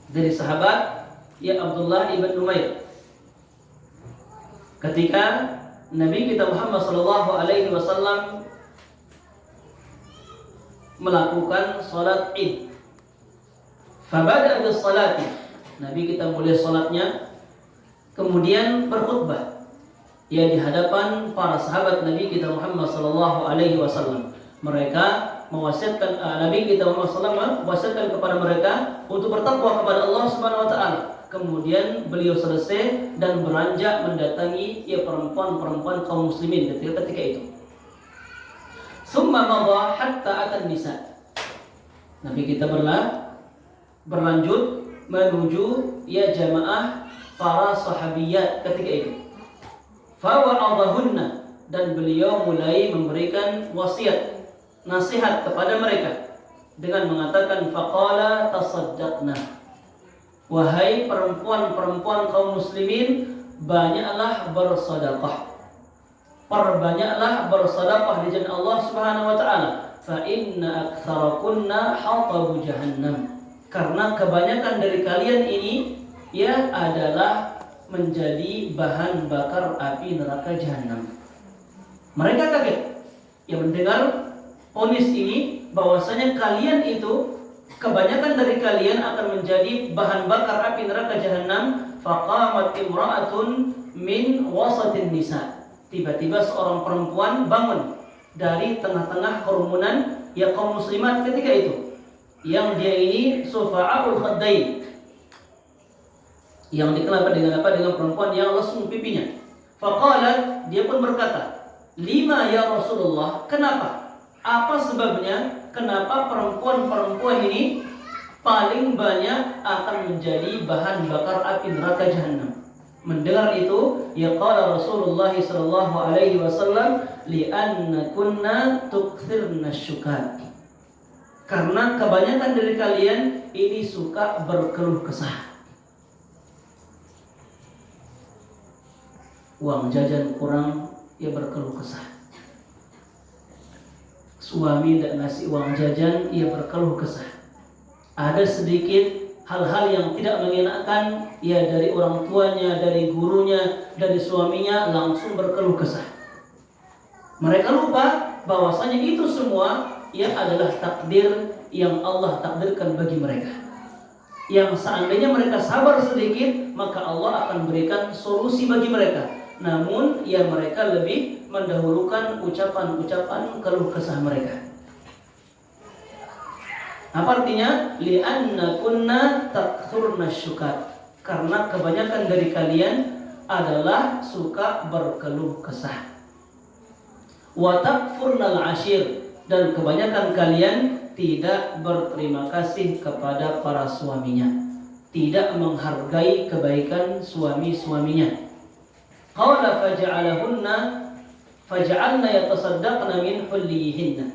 dari sahabat Abdullah ibn Umair. Ketika Nabi kita Muhammad sallallahu alaihi wasallam melakukan salat Id. Fabada bis salati. Nabi kita mulai salatnya, kemudian berkhutbah di hadapan para sahabat Nabi kita Muhammad sallallahu alaihi wasallam. Mereka mewasiatkan Nabi kita Muhammad sallallahu alaihi wasallam mewasiatkan kepada mereka untuk bertakwa kepada Allah Subhanahu wa taala. Kemudian beliau selesai dan beranjak mendatangi perempuan-perempuan kaum muslimin ketika itu. Summa madha hatta atan nisa. Nabi kita berlanjut menuju jamaah para sahabiyat ketika itu. Fa wa'adhahunna, dan beliau mulai memberikan wasiat, nasihat kepada mereka dengan mengatakan faqala tasaddaqna. Wahai perempuan-perempuan kaum muslimin, banyaklah bersedekah. Perbanyaklah bersedekah di jalan Allah Subhanahu wa taala. Fa inna aktsarakunna hatabu jahannam. Karena kebanyakan dari kalian ini adalah menjadi bahan bakar api neraka jahanam. Mereka kaget mendengar vonis ini bahwasanya kalian itu, kebanyakan dari kalian akan menjadi bahan bakar api neraka jahanam. Faqamat imra'atun min wasatin nisa. Tiba-tiba seorang perempuan bangun dari tengah-tengah kerumunan kaum muslimat ketika itu, yang dia ini sufa'ul khaddain, yang dikenal dengan perempuan yang lesung pipinya. Faqalat, dia pun berkata, lima ya Rasulullah, kenapa? Apa sebabnya? Kenapa perempuan-perempuan ini paling banyak akan menjadi bahan bakar api neraka jahanam? Mendengar itu, qala Rasulullah sallallahu alaihi wasallam, li'anna kunna tukthirna syukat. Karena kebanyakan dari kalian ini suka berkeluh kesah. Uang jajan kurang, berkeluh kesah. Suami tidak ngasih uang jajan, berkeluh kesah. Ada sedikit hal-hal yang tidak mengenakan dari orang tuanya, dari gurunya, dari suaminya, langsung berkeluh kesah. Mereka lupa bahwasanya itu semua adalah takdir yang Allah takdirkan bagi mereka. Yang seandainya mereka sabar sedikit, maka Allah akan berikan solusi bagi mereka. Namun mereka lebih mendahulukan ucapan-ucapan keluh kesah mereka. Apa artinya? Li'anna kunna takthurna syukat. Karena kebanyakan dari kalian adalah suka berkeluh kesah. Wa takfurnal ashir, dan kebanyakan kalian tidak berterima kasih kepada para suaminya, tidak menghargai kebaikan suami-suaminya. Qala faja'alna yatasaddaqna min hullihinna.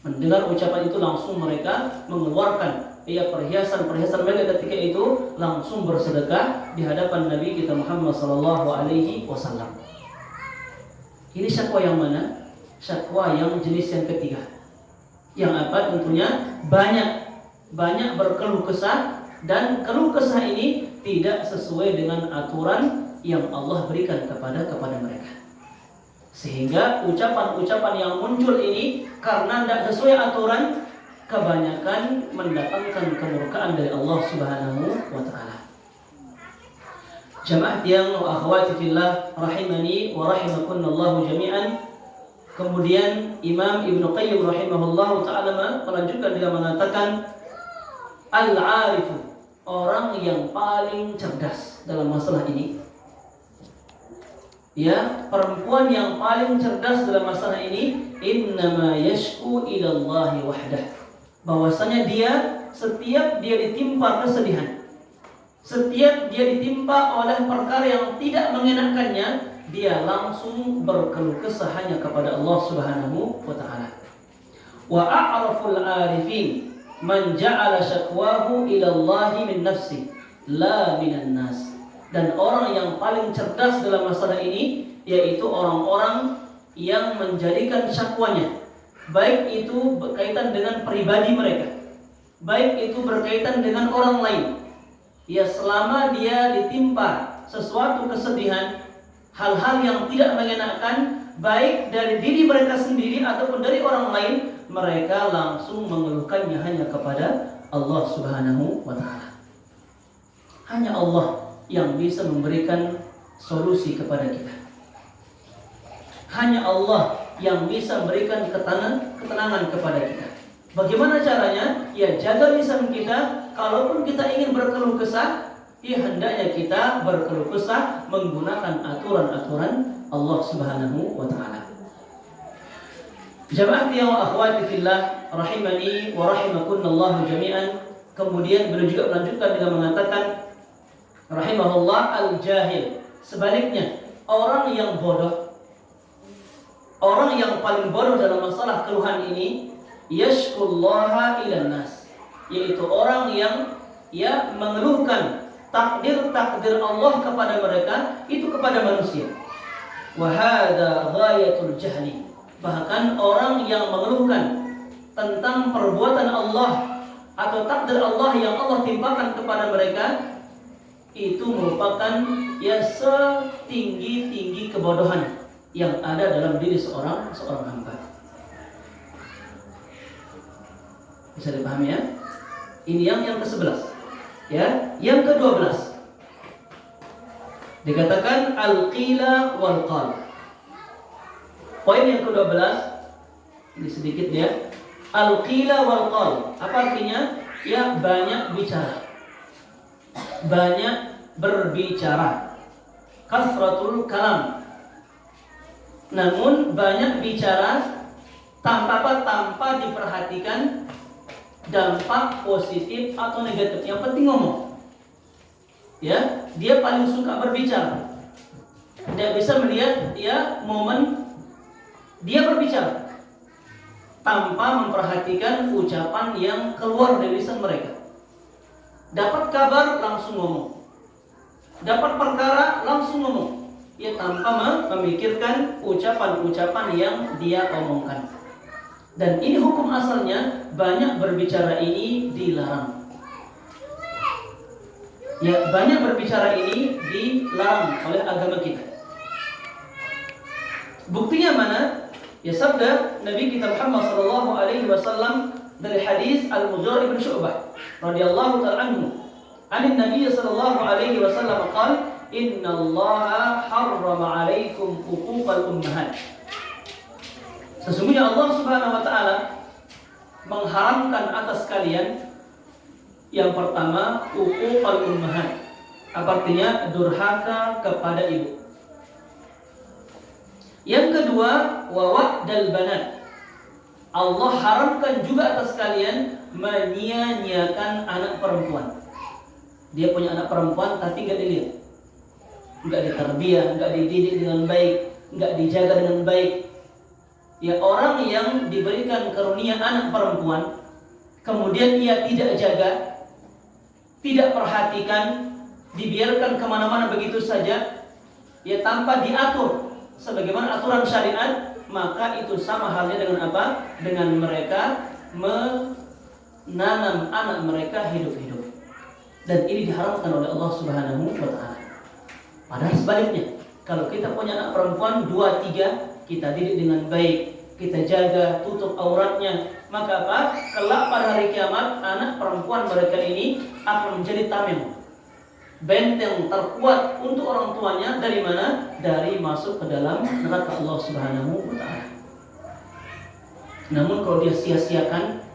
Mendengar ucapan itu, langsung mereka mengeluarkan perhiasan-perhiasan mereka ketika itu, langsung bersedekah di hadapan Nabi kita Muhammad sallallahu alaihi wasallam. Ini syakwa yang mana? Syakwa yang jenis yang ketiga. Yang apa? Tentunya banyak berkeluh kesah, dan keluh kesah ini tidak sesuai dengan aturan yang Allah berikan kepada mereka. Sehingga ucapan-ucapan yang muncul ini karena tidak sesuai aturan, kebanyakan mendatangkan kemurkaan dari Allah Subhanahu wa taala. Jamaah yang wa akhwati fillah rahimani wa rahimakumullah jami'an. Kemudian Imam Ibnu Qayyim rahimahullah taala melanjutkan dengan mengatakan, al-arifu, orang yang paling cerdas dalam masalah ini. Perempuan yang paling cerdas dalam masalah ini, innama yashku ilallahi wahdah. Bahwasanya dia, setiap dia ditimpa kesedihan, setiap dia ditimpa oleh perkara yang tidak mengenakannya, dia langsung berkeluh kesah hanya kepada Allah Subhanahu wa taala. Wa a'raful arifin man ja'ala syakwahu ilallahi min nafsi la minan nas. Dan orang yang paling cerdas dalam masalah ini, yaitu orang-orang yang menjadikan syakwanya, baik itu berkaitan dengan pribadi mereka, baik itu berkaitan dengan orang lain. Ya, selama dia ditimpa sesuatu kesedihan, hal-hal yang tidak mengenakan, baik dari diri mereka sendiri ataupun dari orang lain, mereka langsung mengeluhkannya hanya kepada Allah Subhanahu wa Ta'ala. Hanya Allah yang bisa memberikan solusi kepada kita. Hanya Allah yang bisa memberikan ketenangan kepada kita. Bagaimana caranya? Ya, jaga lisan kita. Kalaupun kita ingin berkeluh kesah, ya hendaknya kita berkeluh kesah menggunakan aturan-aturan Allah Subhanahu wa Ta'ala. Jamaati wa akhwati fillah rahimani wa rahimakunallahu jami'an. Kemudian beliau juga melanjutkan dengan mengatakan rahimahullah al-jahil. Sebaliknya, orang yang bodoh, orang yang paling bodoh dalam masalah keluhan ini, yashkullaha ilan nas, yaitu orang yang mengeluhkan takdir Allah kepada mereka, itu kepada manusia. Wa hadza ghayatul jahli. Bahkan orang yang mengeluhkan tentang perbuatan Allah atau takdir Allah yang Allah timpakan kepada mereka, itu merupakan setinggi-tinggi kebodohan yang ada dalam diri seorang hamba. Bisa dipahami ya? Ini yang ke-11. Ya, yang ke-12. Dikatakan al-qila wal qal. Poin yang ke-12 ini sedikit ya. Al-qila wal qal. Apa artinya? Ya, banyak bicara. Banyak berbicara. Kasratul kalam. Namun banyak bicara tanpa diperhatikan dampak positif atau negatif. Yang penting ngomong. Ya, dia paling suka berbicara. Tidak bisa melihat momen dia berbicara tanpa memperhatikan ucapan yang keluar dari lisan mereka. Dapat kabar langsung ngomong. Dapat perkara langsung ngomong. Ya, tanpa memikirkan ucapan-ucapan yang dia omongkan. Dan ini hukum asalnya, banyak berbicara ini dilarang. Ya, banyak berbicara ini dilarang oleh agama kita. Buktinya mana? Ya, sabda Nabi kita Muhammad sallallahu alaihi wasallam dari hadis Al-Mughirah bin Syu'bah radhiyallahu ta'ala anhu. An Nabi sallallahu alaihi wasallam qala, "Innallaha harrama 'alaikum uquqal ummahat." Sesungguhnya Allah Subhanahu wa Ta'ala mengharamkan atas kalian yang pertama uquqal ummahat. Apa artinya? Durhaka kepada ibu. Yang kedua wa wa'dal banat. Allah haramkan juga atas kalian menyia-nyiakan anak perempuan. Dia punya anak perempuan tapi enggak dilihat, enggak ditarbiyah, enggak dididik dengan baik, enggak dijaga dengan baik. Ya, orang yang diberikan karunia anak perempuan, kemudian ia tidak jaga, tidak perhatikan, dibiarkan kemana-mana begitu saja, ya tanpa diatur sebagaimana aturan syariat, maka itu sama halnya dengan apa? Dengan mereka menanam anak mereka hidup-hidup. Dan ini diharamkan oleh Allah Subhanahu wa Ta'ala. Padahal sebaliknya, kalau kita punya anak perempuan 2-3, kita didik dengan baik, kita jaga, tutup auratnya, maka apa? Kelak pada hari kiamat, anak perempuan mereka ini akan menjadi tameng, benteng terkuat untuk orang tuanya. Dari mana? Dari masuk ke dalam neraka Allah Subhanahu wa Ta'ala. Namun kalau dia sia-siakan,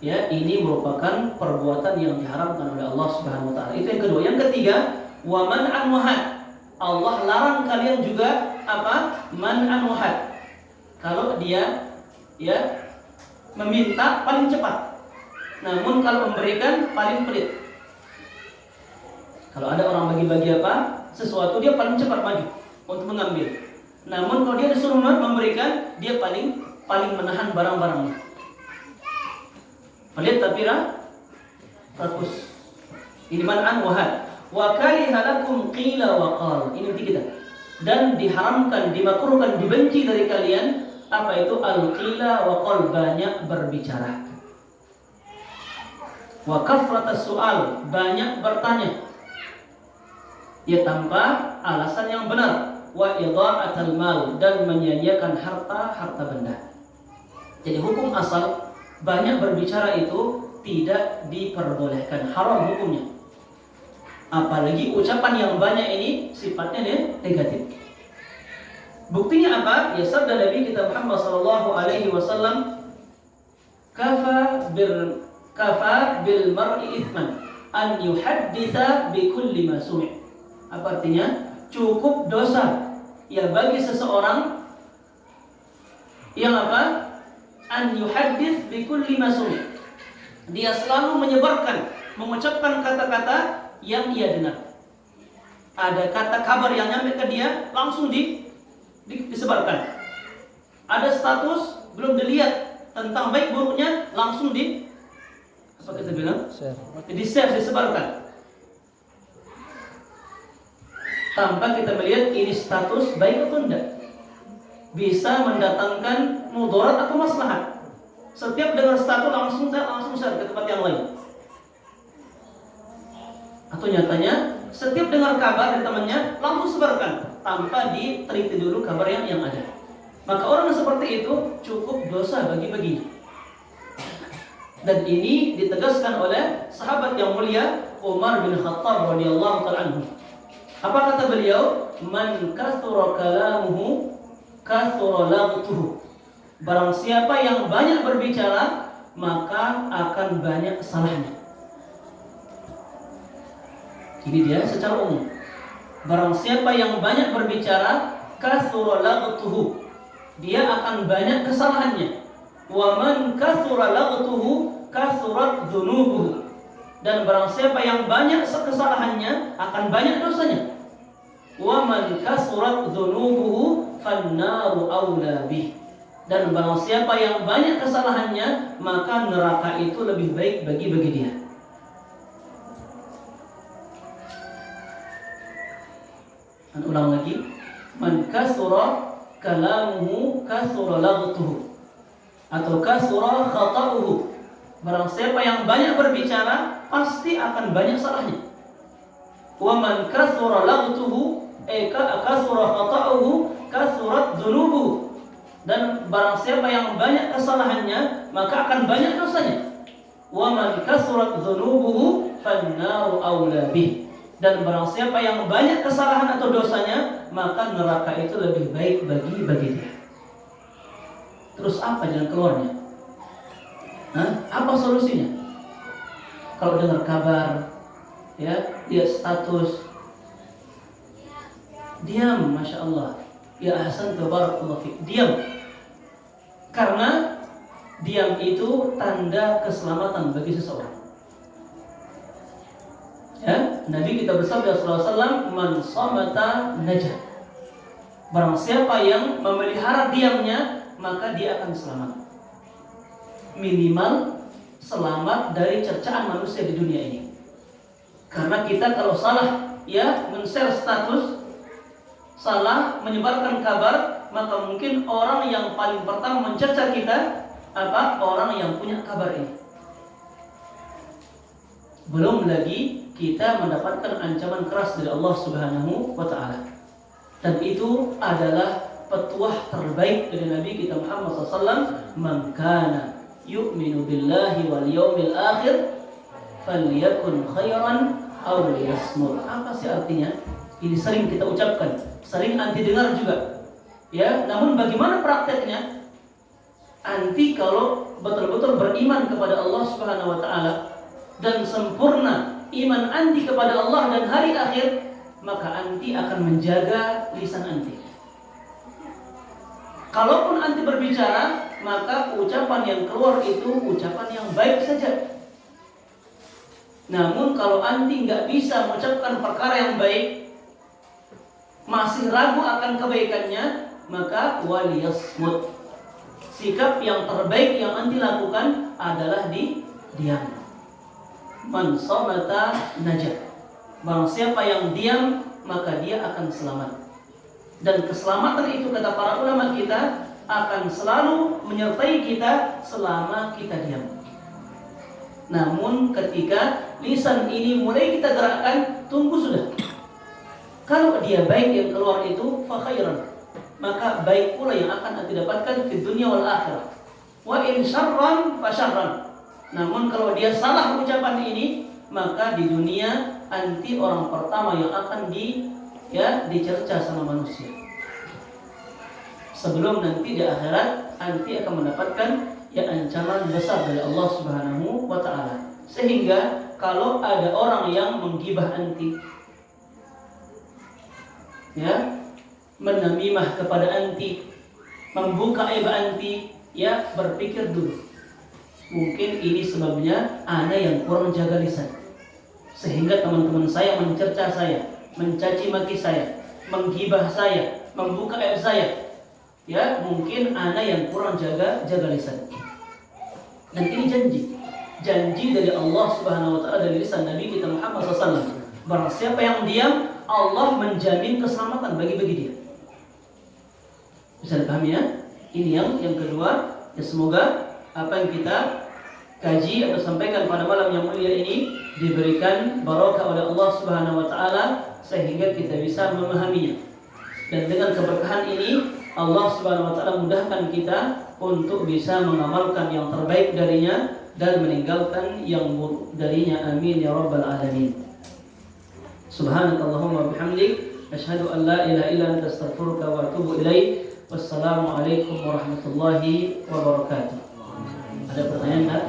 ya, ini merupakan perbuatan yang diharamkan oleh Allah Subhanahu wa Ta'ala. Itu yang kedua. Yang ketiga, wa man'an wahad. Allah larang kalian juga apa? Man'an wahad. Kalau dia meminta paling cepat, namun kalau memberikan paling pelit. Kalau ada orang bagi-bagi sesuatu, dia paling cepat maju untuk mengambil. Namun kalau dia disuruh memberikan, dia paling menahan barang-barangnya. Pelit tapi rakus. Ini man'an wahad. Wa kariha lakum qila wa qal. Ini kita. Dan diharamkan, dimakruhkan, dibenci dari kalian apa itu al-qila wa qal, banyak berbicara. wa kafratas su'al, banyak bertanya ya tanpa alasan yang benar, wa idha'atal mal, dan menyia-nyiakan harta benda. Jadi hukum asal banyak berbicara itu tidak diperbolehkan, haram hukumnya. Apalagi ucapan yang banyak ini sifatnya negatif. Buktinya apa? Ya sabda Nabi kita Muhammad sallallahu alaihi wasallam, kafa bil mar'i ithman an yuhadditsa bi kulli ma sumi'. Apa artinya? Cukup dosa ya bagi seseorang yang apa? An yuhaddits bi kulli ma sumi'. Dia selalu menyebarkan, mengucapkan kata-kata yang ia dengar. Ada kata kabar yang nyampe ke dia, langsung disebarkan. Ada status belum dilihat tentang baik buruknya, langsung apa kita bilang? Di-share, disebarkan. Tanpa kita melihat ini status baik atau tidak. Bisa mendatangkan mudarat atau maslahat. Setiap dengar status langsung share ke tempat yang lain. Atau nyatanya setiap dengar kabar dari temannya langsung sebarkan tanpa diteliti dulu kabar yang ada. Maka orang yang seperti itu cukup dosa bagi-baginya. Dan ini ditegaskan oleh sahabat yang mulia Umar bin Khattab radhiyallahu ta'ala anhu. Apa kata beliau? Man kathura kalamuhu kathura laghtuhu. Barang siapa yang banyak berbicara, maka akan banyak kesalahannya. Ini dia secara umum. Barang siapa yang banyak berbicara, kathura laghtuhu, dia akan banyak kesalahannya. Wa man kathura laghtuhu kathurat dzunubuhu. Dan barang siapa yang banyak kesalahannya, akan banyak dosanya. Wa man kathurat dzunubuhu fannaru aula bih. Dan barang siapa yang banyak kesalahannya, maka neraka itu lebih baik bagi dia. Dan ulang lagi, man kasura kalamuhu kasura laghtuhu atau kasura khata'uhu. Barang siapa yang banyak berbicara, pasti akan banyak salahnya. Wa man kasura laghtuhu kasura khata'uhu kasurat dzunubuhu. Dan barang siapa yang banyak kesalahannya, maka akan banyak dosanya. Wa man kasurat dzunubuhu fannaru aula bih. Dan barang siapa yang banyak kesalahan atau dosanya, maka neraka itu lebih baik bagi dia. Terus apa jalan keluarnya? Apa solusinya? Kalau dengar kabar, ya, lihat status, diam, masya Allah. Ya ahsan tabarakallah fik. Diam. Karena diam itu tanda keselamatan bagi seseorang. Ya, Nabi kita bersabda sallallahu alaihi wasallam, man samata najah. Barang siapa yang memelihara diamnya, maka dia akan selamat. Minimal selamat dari cercaan manusia di dunia ini. Karena kita kalau salah ya men-share status, salah menyebarkan kabar, maka mungkin orang yang paling pertama mencerca kita orang yang punya kabar ini. Belum lagi kita mendapatkan ancaman keras dari Allah Subhanahu wa ta'ala. Dan itu adalah petuah terbaik dari Nabi kita Muhammad SAW. Man kana yu'minu billahi wal yawmil akhir falyakun khairan aw liyasmut. Apa sih artinya? Ini sering kita ucapkan, sering anti dengar juga. Ya, namun bagaimana prakteknya? Anti kalau betul-betul beriman kepada Allah Subhanahu wa ta'ala dan sempurna iman anti kepada Allah dan hari akhir, maka anti akan menjaga lisan anti. Kalaupun anti berbicara, maka ucapan yang keluar itu ucapan yang baik saja. Namun kalau anti nggak bisa mengucapkan perkara yang baik, masih ragu akan kebaikannya, maka waliyasmut. Sikap yang terbaik yang anti lakukan adalah diam. Man samata najah. Barang siapa yang diam, maka dia akan selamat. Dan keselamatan itu kata para ulama kita akan selalu menyertai kita selama kita diam. Namun ketika lisan ini mulai kita gerakkan, tunggu sudah. Kalau dia baik yang keluar itu fa khairan, maka baik pula yang akan Anda dapatkan di dunia wal akhirah. Wa in syarran fa syarran. Namun kalau dia salah ucapan ini, maka di dunia anti orang pertama yang akan dicerca sama manusia. Sebelum nanti di akhirat anti akan mendapatkan ancaman besar dari Allah Subhanahu wa taala. Sehingga kalau ada orang yang menggibah anti, menamimah kepada anti, membuka aib anti, berpikir dulu. Mungkin ini sebabnya ana yang kurang jaga lisan. Sehingga teman-teman saya mencerca saya, mencaci maki saya, menggibah saya, membuka aib saya. Mungkin ana yang kurang jaga lisan. Dan ini janji dari Allah Subhanahu wa taala dari lisan Nabi kita Muhammad SAW. Barang siapa yang diam, Allah menjamin keselamatan bagi dia. Bisa dipahami ya? Ini yang kedua. Semoga apa yang kita kaji atau sampaikan pada malam yang mulia ini diberikan barakah oleh Allah Subhanahu wa taala sehingga kita bisa memahaminya. Dan dengan keberkahan ini Allah Subhanahu wa taala mudahkan kita untuk bisa mengamalkan yang terbaik darinya dan meninggalkan yang buruk darinya. Amin ya rabbal alamin. Subhanakallahumma bihamdik asyhadu an la ilaha illa anta astaghfiruka wa atubu ilaik. Wassalamualaikum warahmatullahi wabarakatuh. Ada pertanyaan enggak?